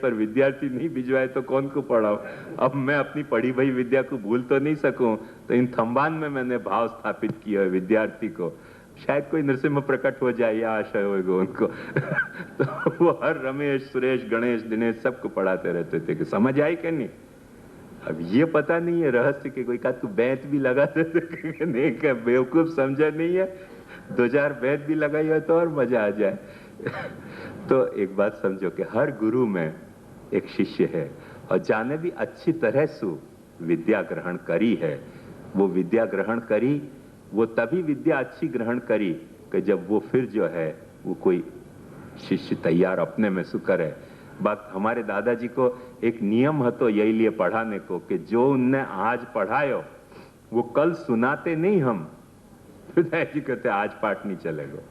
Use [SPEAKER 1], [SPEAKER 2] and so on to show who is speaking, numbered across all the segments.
[SPEAKER 1] पर विद्यार्थी नहीं भिजवाए तो कौन को पढ़ाओ। अब मैं अपनी पढ़ी भई विद्या को भूल तो नहीं सकूं, तो इन थंबान में मैंने भाव स्थापित किया है विद्यार्थी को। शायद कोई नृसिंह प्रकट हो जाए या आशय होगा उनको। तो वो हर रमेश सुरेश गणेश दिनेश सबको पढ़ाते रहते थे कि समझ आई कि नहीं। अब ये पता नहीं है रहस्य कि कोई का तू बैंत भी लगाते थे नहीं, क्या बेवकूफ समझा नहीं है। 2000 बैंत भी लगाई हो तो और मजा आ जाए। तो एक बात समझो कि हर गुरु में एक शिष्य है, और जाने भी अच्छी तरह से विद्या ग्रहण करी है। वो विद्या ग्रहण करी, वो तभी विद्या अच्छी ग्रहण करी कि जब वो फिर जो है वो कोई शिष्य तैयार अपने में सुकर है। बात हमारे दादाजी को एक नियम है तो यही लिए पढ़ाने को कि जो उनने आज पढ़ायो वो कल सुनाते नहीं। हम दादाजी कहते आज पाठ नहीं चलेगा,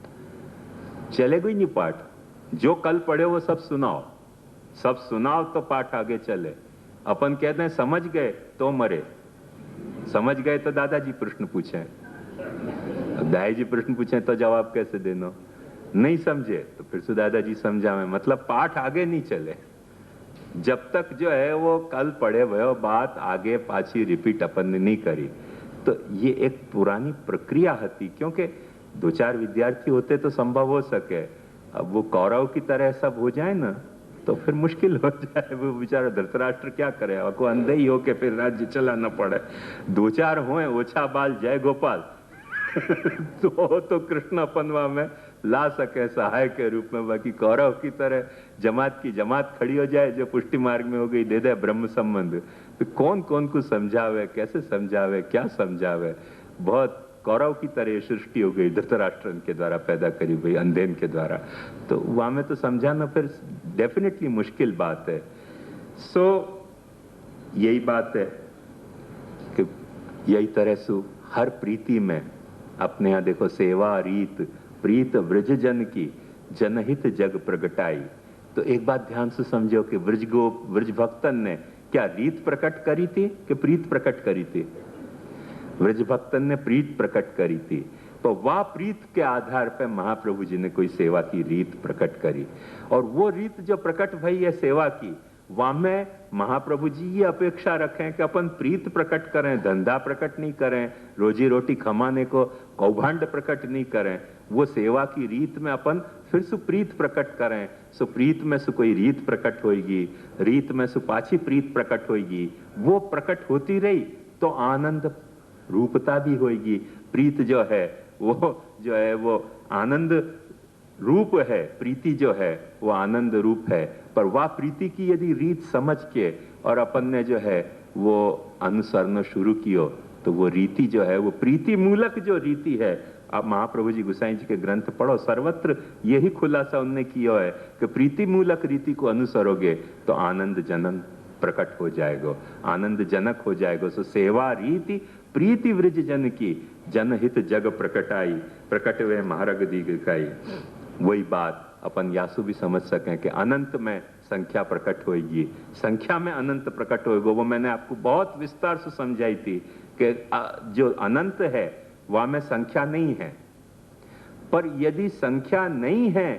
[SPEAKER 1] चलेगा ही नहीं पाठ। जो कल पढ़े वो सब सुनाओ, सब सुनाओ तो पाठ आगे चले। अपन कहते हैं समझ गए तो मरे, समझ गए तो दादाजी प्रश्न पूछे, दादाजी प्रश्न पूछे तो जवाब कैसे देना, नहीं समझे तो फिर से दादाजी समझावे। मतलब पाठ आगे नहीं चले जब तक जो है वो कल पढ़े वो बात आगे पाछी रिपीट अपन ने नहीं करी। तो ये एक पुरानी प्रक्रिया थी, क्योंकि 2-4 विद्यार्थी होते तो संभव हो सके। अब वो कौरव की तरह सब हो जाए ना तो फिर मुश्किल हो जाए। वो बेचारा धृतराष्ट्र क्या करे, आपको अंधे ही हो के फिर राज्य चलाना पड़े। 2-4 होए ओछा बाल जय गोपाल तो कृष्ण अपनवा में ला सके सहाय के रूप में। बाकी कौरव की तरह जमात की जमात खड़ी हो जाए जो पुष्टि मार्ग में हो गई, दे दे ब्रह्म संबंध, तो कौन कौन को समझावे, कैसे समझावे, क्या समझावे। बहुत कौरव की तरह सृष्टि हो गई धृतराष्ट्र के द्वारा पैदा करी भाई अंधेन के द्वारा। तो वहां में तो समझाना फिर डेफिनेटली मुश्किल बात है। सो यही बात है कि यही तरह से हर प्रीति में अपने यहाँ देखो सेवा रीत प्रीत ब्रज जन की जनहित जग प्रगटाई। तो एक बात ध्यान से समझो कि ब्रज भक्तन ने क्या रीत प्रकट करी थी कि प्रीत प्रकट करी थी। ब्रज भक्तन ने प्रीत प्रकट करी थी, तो वह प्रीत के आधार पर महाप्रभु जी ने कोई सेवा की रीत प्रकट करी। और वो रीत जो प्रकट भई है सेवा की, वहां में महाप्रभु जी ये अपेक्षा रखें कि अपन प्रीत प्रकट करें, धंधा प्रकट नहीं करें, रोजी रोटी कमाने को कौभांड प्रकट नहीं करें। वो सेवा की रीत में अपन फिर सुप्रीत प्रकट करें। सुप्रीत में से कोई रीत प्रकट होगी, रीत में से पाछी प्रीत प्रकट होगी। वो प्रकट होती रही तो आनंद रूपता भी होगी। प्रीत जो है वो आनंद रूप है, प्रीति जो है वो आनंद रूप है। पर वह प्रीति की यदि रीत समझ के और अपन ने जो है वो अनुसरण शुरू कियो तो वो रीति जो है वो प्रीति मूलक जो रीति है। आप महाप्रभु जी गोसाई जी के ग्रंथ पढ़ो, सर्वत्र यही खुलासा उनने किया है कि प्रीति मूलक रीति को अनुसरोगे तो आनंद जनन प्रकट हो जाएगा, आनंद जनक हो जाएगा। सो सेवा रीति प्रीति वृज जन की जनहित जग प्रकटाई, प्रकट वे महारग दीर्घाई। वही बात अपन यासु भी समझ सकें कि अनंत में संख्या प्रकट होगी, संख्या में अनंत प्रकट होगा। वो मैंने आपको बहुत विस्तार से समझाई थी कि जो अनंत है वहां में संख्या नहीं है। पर यदि संख्या नहीं है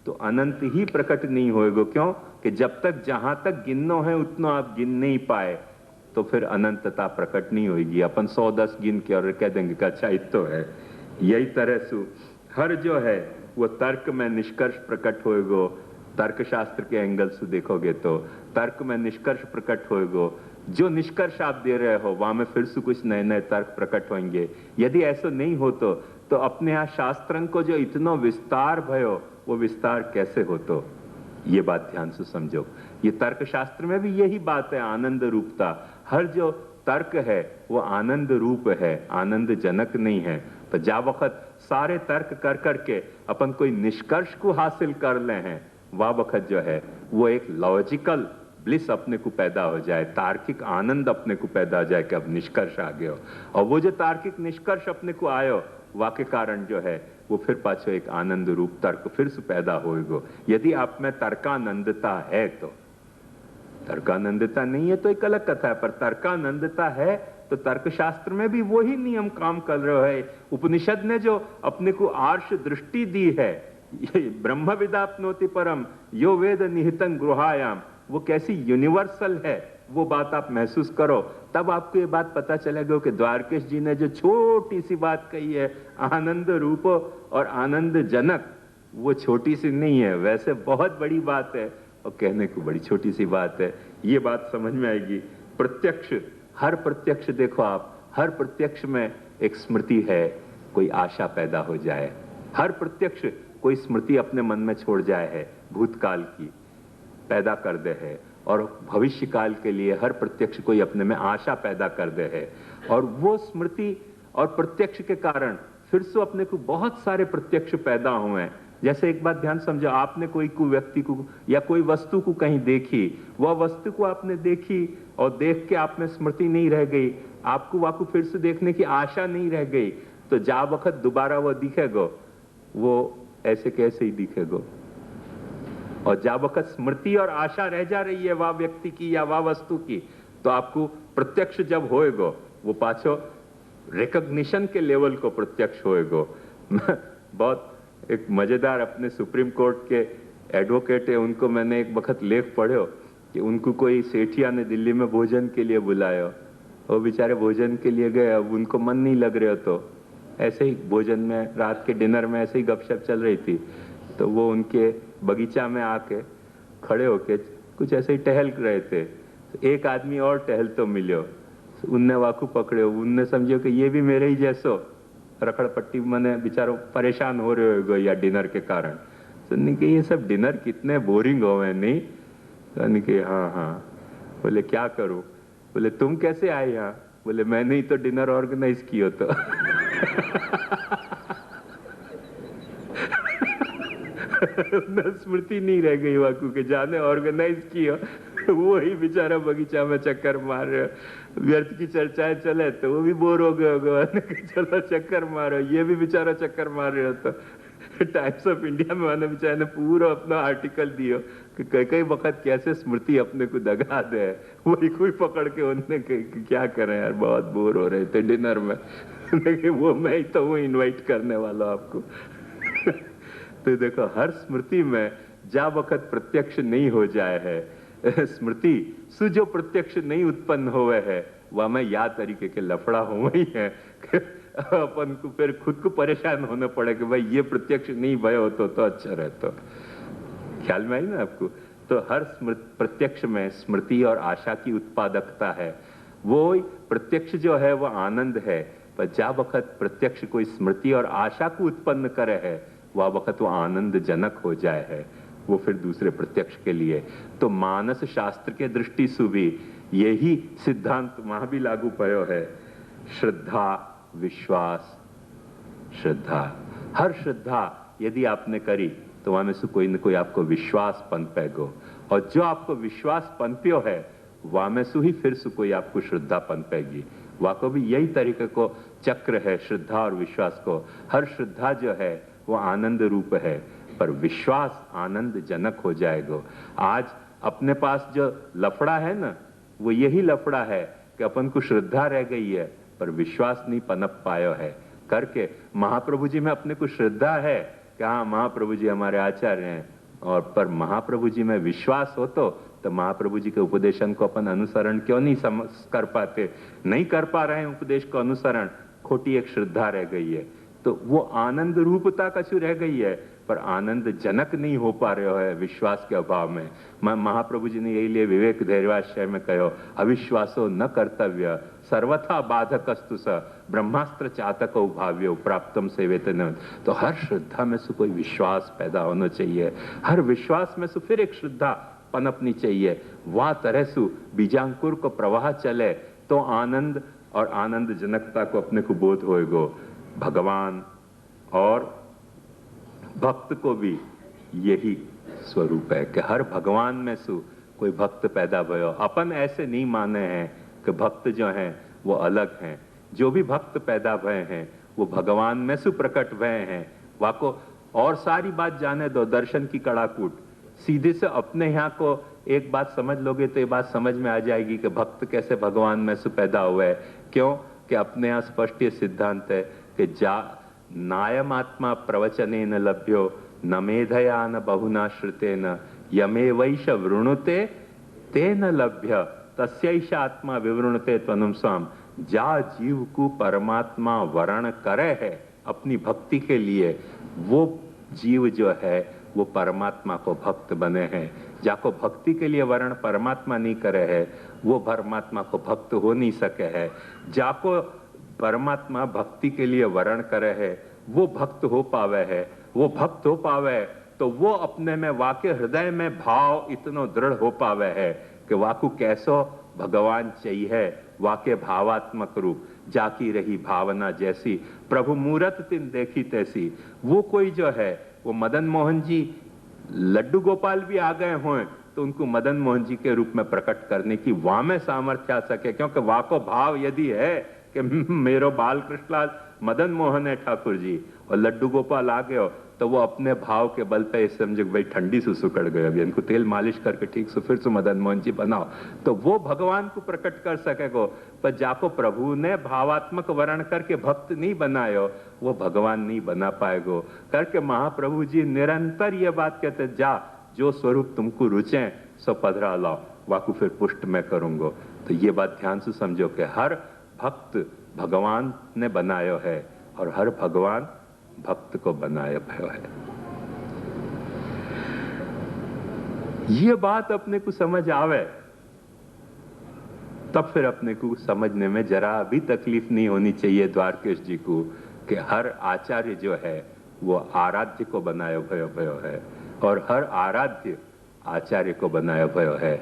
[SPEAKER 1] तो अनंत ही प्रकट नहीं होएगा। क्यों कि जब तक जहां तक गिननो है उतना आप गिन नहीं पाए तो फिर अनंतता प्रकट नहीं होगी। अपन 100-10 गिन के और कह देंगे कि अच्छा इतो है। यही तरह से हर जो है वो तर्क में निष्कर्ष प्रकट होएगो। तर्क शास्त्र के एंगल से देखोगे तो तर्क में निष्कर्ष प्रकट होएगो। जो निष्कर्ष आप दे रहे हो वहां में फिर से कुछ नए नए तर्क प्रकट होंगे। यदि ऐसा नहीं हो तो अपने यहाँ शास्त्रन को जो इतना विस्तार भयो वो विस्तार कैसे हो। तो ये बात ध्यान से समझो। ये तर्क शास्त्र में भी यही बात है, आनंद रूपता। हर जो तर्क है वो आनंद रूप है, आनंद जनक नहीं है। तो जा वक्त सारे तर्क कर करके अपन कोई निष्कर्ष को हासिल कर ले हैं, वह वक्त जो है वो एक लॉजिकल ब्लिस अपने को पैदा हो जाए, तार्किक आनंद अपने को पैदा हो जाए कि अब निष्कर्ष आ गया। और वो जो तार्किक निष्कर्ष अपने को आयो वाक्य कारण जो है वो फिर पाछो एक आनंद रूप तर्क फिर से पैदा होएगो। यदि आप में तर्कानंदता है तो, तर्कानंदता नहीं है तो एक अलग कथा है। पर तर्कानंदता है तो तर्कशास्त्र में भी वही नियम काम कर रहे है। उपनिषद ने जो अपने को आर्ष दृष्टि दी है, ब्रह्म विदाप्नोति परम यो वेद निहितं गृहायाम, वो कैसी यूनिवर्सल है, वो बात आप महसूस करो, तब आपको ये बात पता चलेगा कि द्वारकेश जी ने जो छोटी सी बात कही है, आनंद रूप और आनंद जनक, वो छोटी सी नहीं है, वैसे बहुत बड़ी बात है और कहने को बड़ी छोटी सी बात है। ये बात समझ में आएगी। प्रत्यक्ष, हर प्रत्यक्ष देखो आप, हर प्रत्यक्ष में एक स्मृति है, कोई आशा पैदा हो जाए। हर प्रत्यक्ष कोई स्मृति अपने मन में छोड़ जाए है, भूतकाल की पैदा कर दे है, और भविष्य काल के लिए हर प्रत्यक्ष कोई अपने में आशा पैदा कर दे है। और वो स्मृति और प्रत्यक्ष के कारण फिर से अपने को बहुत सारे प्रत्यक्ष पैदा हुए हैं। जैसे एक बात ध्यान समझो, आपने कोई व्यक्ति को या कोई वस्तु को कहीं देखी, वह वस्तु को आपने देखी और देख के आप में स्मृति नहीं रह गई, आपको वाकु फिर से देखने की आशा नहीं रह गई, तो जा वक्त दोबारा वो दिखेगा, वो ऐसे कैसे ही दिखेगा। और जा वक्त स्मृति और आशा रह जा रही है वह व्यक्ति की या वह वस्तु की, तो आपको प्रत्यक्ष जब होएगा, वो पाछो रिकॉग्निशन के लेवल को प्रत्यक्ष होएगा। बहुत एक मजेदार अपने सुप्रीम कोर्ट के एडवोकेट है, उनको मैंने एक वक्त लेख पढ़ो कि उनको कोई सेठिया ने दिल्ली में भोजन के लिए बुलाया, वो बेचारे भोजन के लिए गए, अब उनको मन नहीं लग रहा, तो ऐसे ही भोजन में, रात के डिनर में ऐसे ही गपशप चल रही थी, तो वो उनके बगीचा में आके खड़े होके कुछ ऐसे ही टहल रहे थे। एक आदमी और टहल तो मिलो, उनने वाकू पकड़े, उनने समझो कि ये भी मेरे ही जैसो रखड़ पट्टी मने बेचारो परेशान हो रहे हो या डिनर के कारण। सुनने के ये सब डिनर कितने बोरिंग हो गए नहीं, कहने के हाँ हाँ। बोले क्या करूं? बोले तुम कैसे आए यहाँ? बोले मैंने ही तो डिनर ऑर्गेनाइज किया तो। स्मृति नहीं रह गई वाकू के जाने ऑर्गेनाइज किया, वो ही बेचारा बगीचा में चक्कर मार रहे, व्यर्थ की चर्चाएं चले तो वो भी बोर हो गए होगा, चलो चक्कर मारो, ये भी बेचारा चक्कर मार रहे हो। तो टाइम्स ऑफ इंडिया में मैंने बेचारे ने पूरा अपना आर्टिकल दिया कि कई कई वक्त कैसे स्मृति अपने को दगा दे, वही कोई पकड़ के उन्होंने क्या करें यार, बहुत बोर हो रहे थे डिनर में, लेकिन वो मैं ही तो वो इन्वाइट करने वाला आपको। तो देखो हर स्मृति में जा वक्त प्रत्यक्ष नहीं हो जाए है, स्मृति सु जो प्रत्यक्ष नहीं उत्पन्न हुए है, वह में या तरीके के लफड़ा हुए ही है, अपन को फिर खुद को परेशान होना पड़े कि भाई ये प्रत्यक्ष नहीं भय होता तो अच्छा रहता। ख्याल में आई ना आपको? तो हर प्रत्यक्ष में स्मृति और आशा की उत्पादकता है। वो प्रत्यक्ष जो है वह आनंद है, पर जा वक्त प्रत्यक्ष कोई स्मृति और आशा को उत्पन्न करे है, वह वक्त वो आनंद जनक हो जाए है, वो फिर दूसरे प्रत्यक्ष के लिए। तो मानस शास्त्र के दृष्टि से भी यही सिद्धांत वहां भी लागू पयो है। श्रद्धा, विश्वास, श्रद्धा, हर श्रद्धा यदि आपने करी तो वहां में से कोई न कोई आपको विश्वास पनपेगो, और जो आपको विश्वास पनप्यो है वहां में से ही फिर से कोई आपको श्रद्धा पनपेगी। वहां को भी यही तरीके को चक्र है श्रद्धा और विश्वास को। हर श्रद्धा जो है वो आनंद रूप है, पर विश्वास आनंद जनक हो जाएगा। आज अपने पास जो लफड़ा है ना, वो यही लफड़ा है कि अपन को श्रद्धा रह गई है पर विश्वास नहीं पनप पायो है। करके महाप्रभु जी में अपने को श्रद्धा है कि हाँ महाप्रभु जी हमारे आचार्य हैं, और पर महाप्रभु जी में विश्वास हो तो महाप्रभु जी के उपदेशन को अपन अनुसरण क्यों नहीं कर पाते? नहीं कर पा रहे हैं उपदेश को अनुसरण, खोटी एक श्रद्धा रह गई है। तो वो आनंद रूपता कछु रह गई है, पर आनंद जनक नहीं हो पा रहे है विश्वास के अभाव में। महाप्रभु जी ने यही लिए विवेक धैर्याशय में कहो, अविश्वासो न कर्तव्य सर्वथा बाधकस्तु स ब्रह्मास्त्र चातक भाव्यो प्राप्तम सेवेत न। तो हर श्रद्धा में से कोई विश्वास पैदा होना चाहिए, हर विश्वास में से फिर एक श्रद्धा पनपनी चाहिए। वह तरह से बीजांकुर को प्रवाह चले तो आनंद और आनंद जनकता को अपने को बोध होएगो। भगवान और भक्त को भी यही स्वरूप है कि हर भगवान में से कोई भक्त पैदा भयो। अपन ऐसे नहीं माने हैं कि भक्त जो हैं वो अलग हैं। जो भी भक्त पैदा भय हैं वो भगवान में से प्रकट भय हैं। वाको और सारी बात जाने दो, दर्शन की कड़ाकूट, सीधे से अपने यहाँ को एक बात समझ लोगे तो ये बात समझ में आ जाएगी कि भक्त कैसे भगवान में से पैदा हुआ है। क्यों कि अपने यहाँ स्पष्ट ये सिद्धांत है कि जा नायमात्मा प्रवचनेन लभ्यो न मेधया न बहुना श्रुतेन यमे वैश वृणुते तेन लभ्य तस्यैष आत्मा विवृणते त्वनुम स्वाम। जा जीव को परमात्मा वर्ण करे है अपनी भक्ति के लिए, वो जीव जो है वो परमात्मा को भक्त बने हैं। जाको भक्ति के लिए वर्ण परमात्मा नहीं करे है, वो परमात्मा को भक्त हो नहीं सके है। जाको परमात्मा भक्ति के लिए वर्ण करे है, वो भक्त हो पावे है। वो भक्त हो पावे तो वो अपने में वाके हृदय में भाव इतनो दृढ़ हो पावे है कि वाकु कैसो भगवान चाहिए, वाके भावात्मक रूप जाकी रही भावना जैसी, प्रभु मूरत तिन देखी तैसी। वो कोई जो है वो मदन मोहन जी, लड्डू गोपाल भी आ गए हों तो उनको मदन मोहन जी के रूप में प्रकट करने की वहां में सामर्थ्य आ सके, क्योंकि वाको भाव यदि है कि मेरो बाल कृष्णलाल मदन मोहन है ठाकुर जी और लड्डू गोपाल आ गए हो, तो वो अपने भाव के बल पे समझो भाई ठंडी से सुकड़ गए, अभी इनको तेल मालिश करके ठीक से फिर से मदन मोहन जी बनाओ, तो वो भगवान को प्रकट कर सकेगो। पर जाको प्रभु ने भावात्मक वर्ण करके भक्त नहीं बनायो, वो भगवान नहीं बना पाएगो। करके महाप्रभु जी निरंतर ये बात कहते, जा जो स्वरूप तुमको रुचे सो पधरा लाओ, वाकु फिर पुष्ट मैं करूंगो। तो ये बात ध्यान से समझो कि हर भक्त भगवान ने बनायो है और हर भगवान भक्त को बनाया भयो है। ये बात अपने को समझ आवे तब फिर अपने को समझने में जरा भी तकलीफ नहीं होनी चाहिए द्वारकेश जी को कि हर आचार्य जो है वो आराध्य को बनाया भयो है और हर आराध्य आचार्य को बनाया भयो है।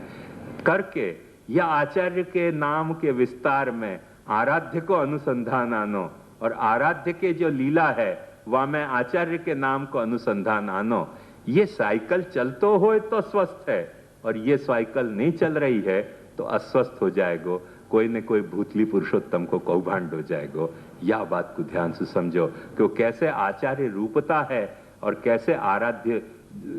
[SPEAKER 1] करके या आचार्य के नाम के विस्तार में आराध्य को अनुसंधान आनो और आराध्य के जो लीला है वह में आचार्य के नाम को अनुसंधान आनो। ये साइकिल चलतो हो तो स्वस्थ है और ये साइकिल नहीं चल रही है तो अस्वस्थ हो जाएगो, कोई न कोई भूतली पुरुषोत्तम को कौभांड हो जाएगो। यह बात को ध्यान से समझो कि वो कैसे आचार्य रूपता है और कैसे आराध्य,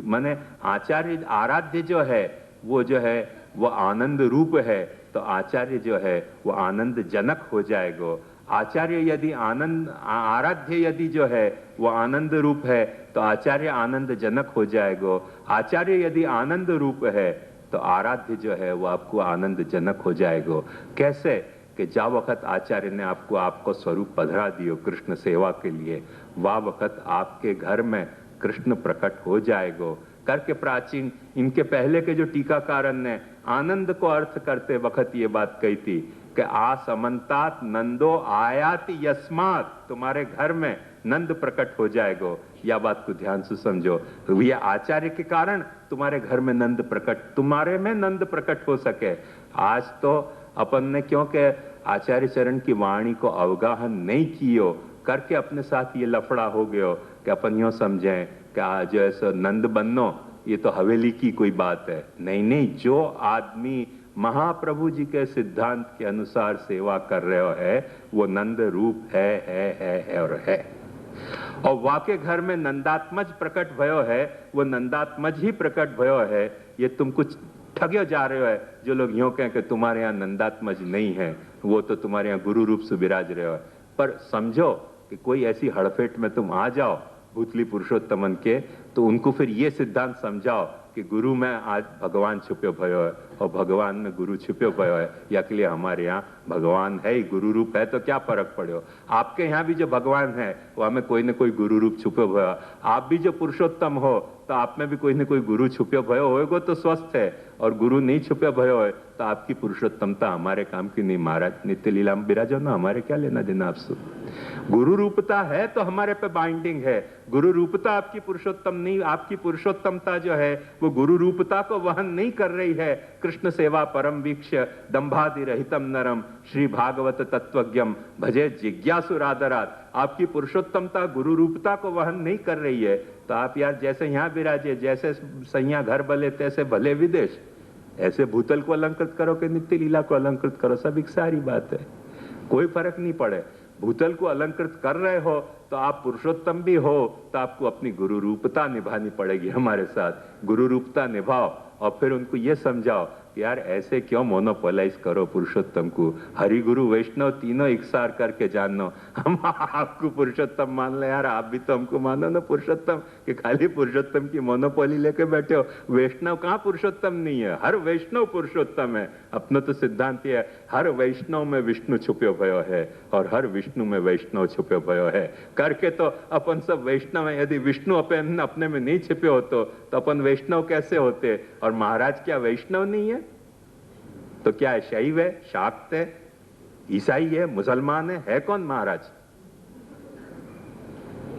[SPEAKER 1] माने आचार्य आराध्य जो है वो आनंद रूप है, तो आचार्य जो है वो आनंद जनक हो जाएगो। आचार्य यदि आराध्य यदि जो है वो आनंद रूप है तो आचार्य आनंद जनक हो जाएगो। आचार्य यदि आनंद रूप है तो आराध्य जो है वो आपको आनंद जनक हो जाएगो। कैसे कि जा वक्त आचार्य ने आपको स्वरूप पधरा दियो कृष्ण सेवा के लिए, वह वक्त आपके घर में कृष्ण प्रकट हो जाएगो। करके प्राचीन इनके पहले के जो टीकाकारन ने आनंद को अर्थ करते वक्त ये बात कही थी कि आसमंतात नंदो आयाति यस्मात, तुम्हारे घर में नंद प्रकट हो जाएगो। यह बात को ध्यान से समझो, ये आचार्य के कारण तुम्हारे घर में नंद प्रकट, तुम्हारे में नंद प्रकट हो सके। आज तो अपन ने क्योंकि आचार्य चरण की वाणी को अवगाहन नहीं कियो करके अपने साथ ये लफड़ा हो गयो कि अपन यूं समझें कि आज ऐसा नंद बननो ये तो हवेली की कोई बात है। नहीं, जो आदमी महाप्रभु जी के सिद्धांत के अनुसार सेवा कर रहे है वो नंद रूप है और है। और वाके घर में नंदात्मज प्रकट भयो है, वो नंदात्मज ही प्रकट भयो है। ये तुम कुछ ठगे जा रहे हो है जो लोग यूं कहें कि तुम्हारे यहाँ नंदात्मज नहीं है, वो तो तुम्हारे यहाँ गुरु रूप से विराज रहे हो। पर समझो कि कोई ऐसी हड़फेट में तुम आ जाओ भूतली पुरुषोत्तमन के, तो उनको फिर ये सिद्धांत समझाओ कि गुरु में आज भगवान छुपे भयो है और भगवान में गुरु छुपे भयो है, या के लिए हमारे यहाँ भगवान है ही, गुरु रूप है तो क्या फर्क पड़े। आपके यहाँ भी जो भगवान है वो हमें कोई न कोई गुरु रूप छुपे भयो। आप भी जो पुरुषोत्तम हो तो आप में भी कोई न कोई गुरु छुपे भयो होएगो तो स्वस्थ है, और गुरु नहीं छुपे भयो है तो आपकी पुरुषोत्तमता हमारे काम की नहीं। महाराज नित्य लीला में बिराजो ना, हमारे क्या लेना देना आपसे। गुरु रूपता है तो हमारे पे बाइंडिंग है, गुरु रूपता आपकी पुरुषोत्तम नहीं, आपकी पुरुषोत्तमता जो है वो गुरु रूपता को वहन नहीं कर रही है। कृष्ण सेवा परम वीक्ष दंभादि रहितम नरम श्री भागवत तत्वज्ञम भजे जिज्ञासु राधरात। आपकी पुरुषोत्तमता गुरु रूपता को वहन नहीं कर रही है तो आप यार जैसे यहाँ विराजे, जैसे सैया घर भले तैसे भले विदेश, ऐसे भूतल को अलंकृत करो कि नित्य लीला को अलंकृत करो, सब एक सारी बात है, कोई फर्क नहीं पड़े। भूतल को अलंकृत कर रहे हो तो आप पुरुषोत्तम भी हो तो आपको अपनी गुरु रूपता निभानी पड़ेगी हमारे साथ। गुरु रूपता निभाओ और फिर उनको ये समझाओ कि यार ऐसे क्यों मोनोपोलाइज करो पुरुषोत्तम को, हरि गुरु वैष्णव तीनों इकसार करके जानो। हम आपको पुरुषोत्तम मान ले यार, आप भी तो हमको मानो ना पुरुषोत्तम, कि खाली पुरुषोत्तम की मोनोपोली लेके बैठे हो। वैष्णव कहाँ पुरुषोत्तम नहीं है, हर वैष्णव पुरुषोत्तम है। अपना तो सिद्धांत है हर वैष्णव में विष्णु छुप्यो भयो है और हर विष्णु में वैष्णव छुप्यो भयो है। करके तो अपन सब वैष्णव है। यदि विष्णु अपने में नहीं छिपे होते तो अपन वैष्णव कैसे होते? और महाराज क्या वैष्णव नहीं है? तो क्या है? शैव है, शाक्त है, ईसाई है, मुसलमान है कौन महाराज?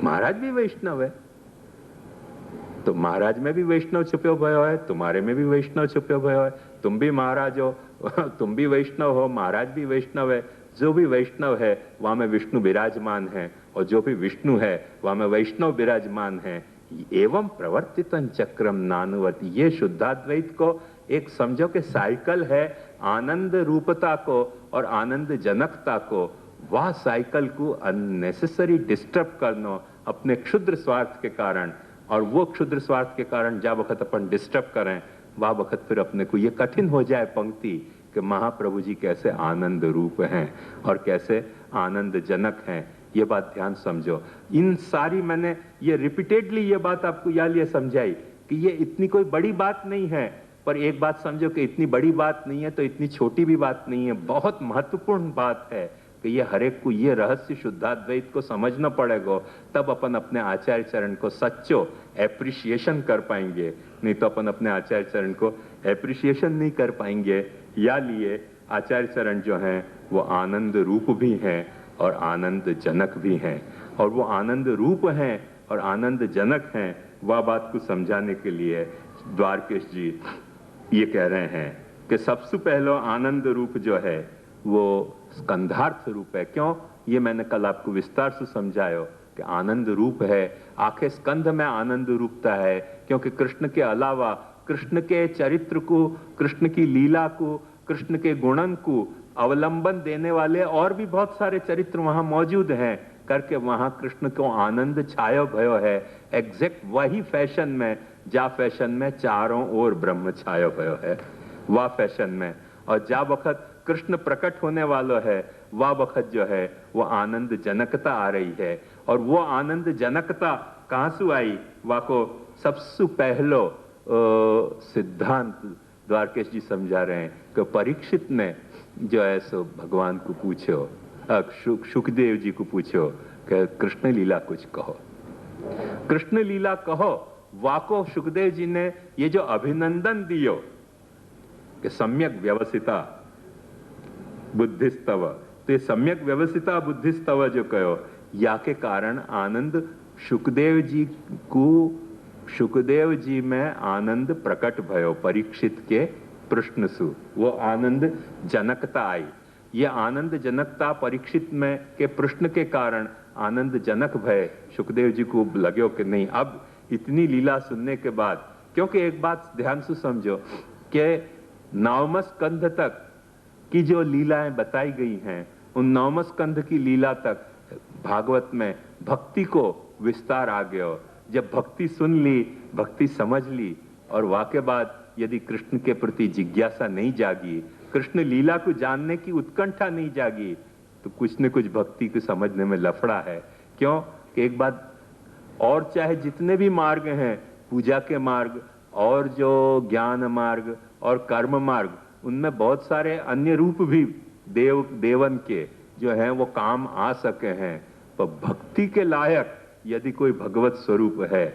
[SPEAKER 1] महाराज भी वैष्णव है। तो महाराज में भी वैष्णव छुपे भयो है, तुम्हारे में भी वैष्णव छुपे भयो है। तुम भी महाराज हो, तुम भी वैष्णव हो, महाराज भी वैष्णव है। जो भी वैष्णव है वहां में विष्णु विराजमान है, और जो भी विष्णु है वहां में वैष्णव विराजमान है। एवं प्रवर्तितन चक्रम नानुवती, ये शुद्धाद्वैत को एक समझो कि साइकिल है आनंद रूपता को और आनंद जनकता को। वह साइकिल को अननेसेसरी डिस्टर्ब करना अपने क्षुद्र स्वार्थ के कारण, और वो क्षुद्र स्वार्थ के कारण जब वक्त अपन डिस्टर्ब करें वह वक्त फिर अपने को ये कठिन हो जाए पंक्ति कि महाप्रभु जी कैसे आनंद रूप हैं और कैसे आनंद जनक हैं। ये बात ध्यान समझो। इन सारी मैंने ये रिपीटेडली ये बात आपको या लिए समझाई कि ये इतनी कोई बड़ी बात नहीं है, पर एक बात समझो कि इतनी बड़ी बात नहीं है तो इतनी छोटी भी बात नहीं है, बहुत महत्वपूर्ण बात है कि ये हरेक को ये रहस्य शुद्धाद्वैत को समझना पड़ेगा, तब अपन अपने आचार्य चरण को सच्चो एप्रिशिएशन कर पाएंगे। नहीं तो अपन अपने आचार्य चरण को एप्रिशिएशन नहीं कर पाएंगे। या लिए आचार्य चरण जो हैं वो आनंद रूप भी हैं और आनंद जनक भी हैं, और वो आनंद रूप हैं और आनंद जनक हैं। वह बात को समझाने के लिए द्वारकेश जी ये कह रहे हैं कि सबसे पहले आनंद रूप जो है वो स्कंधार्थ रूप है। क्यों? ये मैंने कल आपको विस्तार से समझाया कि आनंद रूप है। आखिर स्कंध में आनंद रूपता है क्योंकि कृष्ण के अलावा कृष्ण के चरित्र को, कृष्ण की लीला को, कृष्ण के गुणन को अवलंबन देने वाले और भी बहुत सारे चरित्र वहां मौजूद हैं, करके वहां कृष्ण को आनंद छायो भयो है। एग्जैक्ट वही फैशन में, जा फैशन में चारों ओर ब्रह्म छायो भयो है, वह फैशन में। और जा वक्त कृष्ण प्रकट होने वाला है वह वक्त जो है वो आनंद जनकता आ रही है। और वो आनंद जनकता कहां से आई? वह को सबसे पहलो सिद्धांत द्वारकेश जी समझा रहे हैं कि परीक्षित ने जो है सो भगवान को पूछो, सुखदेव जी को पूछो कि कृष्ण लीला कुछ कहो, कृष्ण लीला कहो। वाको सुखदेव जी ने ये जो अभिनंदन दियो कि सम्यक व्यवस्थिता बुद्धिस्तव, तो ये सम्यक व्यवस्थिता बुद्धिस्तव जो कहो, या के कारण आनंद सुखदेव जी को, सुखदेव जी में आनंद प्रकट भयो परीक्षित के प्रश्न सु, वो आनंद जनकता आई। ये आनंद जनकता परीक्षित में के प्रश्न के कारण आनंद जनक भय सुखदेव जी को लगे कि नहीं, अब इतनी लीला सुनने के बाद। क्योंकि एक बात ध्यान से समझो कि 9वें स्कंध तक की जो लीलाएं बताई गई हैं, उन 9वें स्कंध की लीला तक भागवत में भक्ति को विस्तार आ गया। जब भक्ति सुन ली, भक्ति समझ ली, और वाके बाद यदि कृष्ण के प्रति जिज्ञासा नहीं जागी, कृष्ण लीला को जानने की उत्कंठा नहीं जागी, तो कुछ न कुछ भक्ति को समझने में लफड़ा है। क्यों? कि एक बात और, चाहे जितने भी मार्ग हैं, पूजा के मार्ग और जो ज्ञान मार्ग और कर्म मार्ग, उनमें बहुत सारे अन्य रूप भी देवन के जो हैं वो काम आ सके हैं। पर भक्ति के लायक यदि कोई भगवत स्वरूप है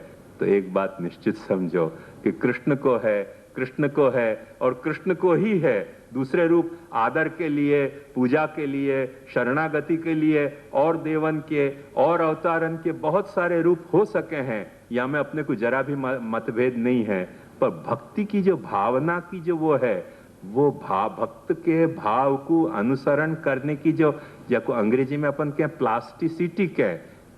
[SPEAKER 1] तो एक बात निश्चित समझो कि कृष्ण को है, कृष्ण को है और कृष्ण को ही है। दूसरे रूप आदर के लिए, पूजा के लिए, शरणागति के लिए और देवन के और अवतारन के बहुत सारे रूप हो सके हैं, या में अपने को जरा भी मतभेद नहीं है। पर भक्ति की जो भावना की जो वो है, वो भक्त के भाव को अनुसरण करने की जो, को अंग्रेजी में अपन के प्लास्टिसिटी के,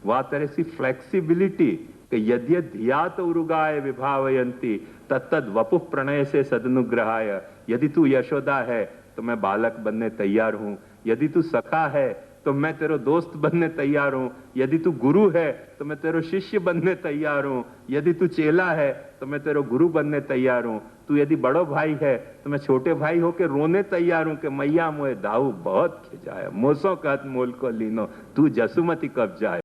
[SPEAKER 1] वह तरह सी फ्लेक्सिबिलिटी कि यद्य धियात उरुगाय विभावयंती तत्तद वपुः प्रणय से सदनुग्रहाय। यदि तू यशोदा है तो मैं बालक बनने तैयार हूं, यदि तू सखा है तो मैं तेरो दोस्त बनने तैयार हूं। यदि तू गुरु है तो मैं तेरो शिष्य बनने तैयार हूं। यदि तू चेला है तो मैं तेरो गुरु बनने तैयार हूं। तू यदि बड़ो भाई है तो मैं छोटे भाई होके रोने तैयार हूं कि मैया मोए दाऊ बहुत खिजाया, मोसो कहत मोल को लीनो, तू जसुमती कब जाए।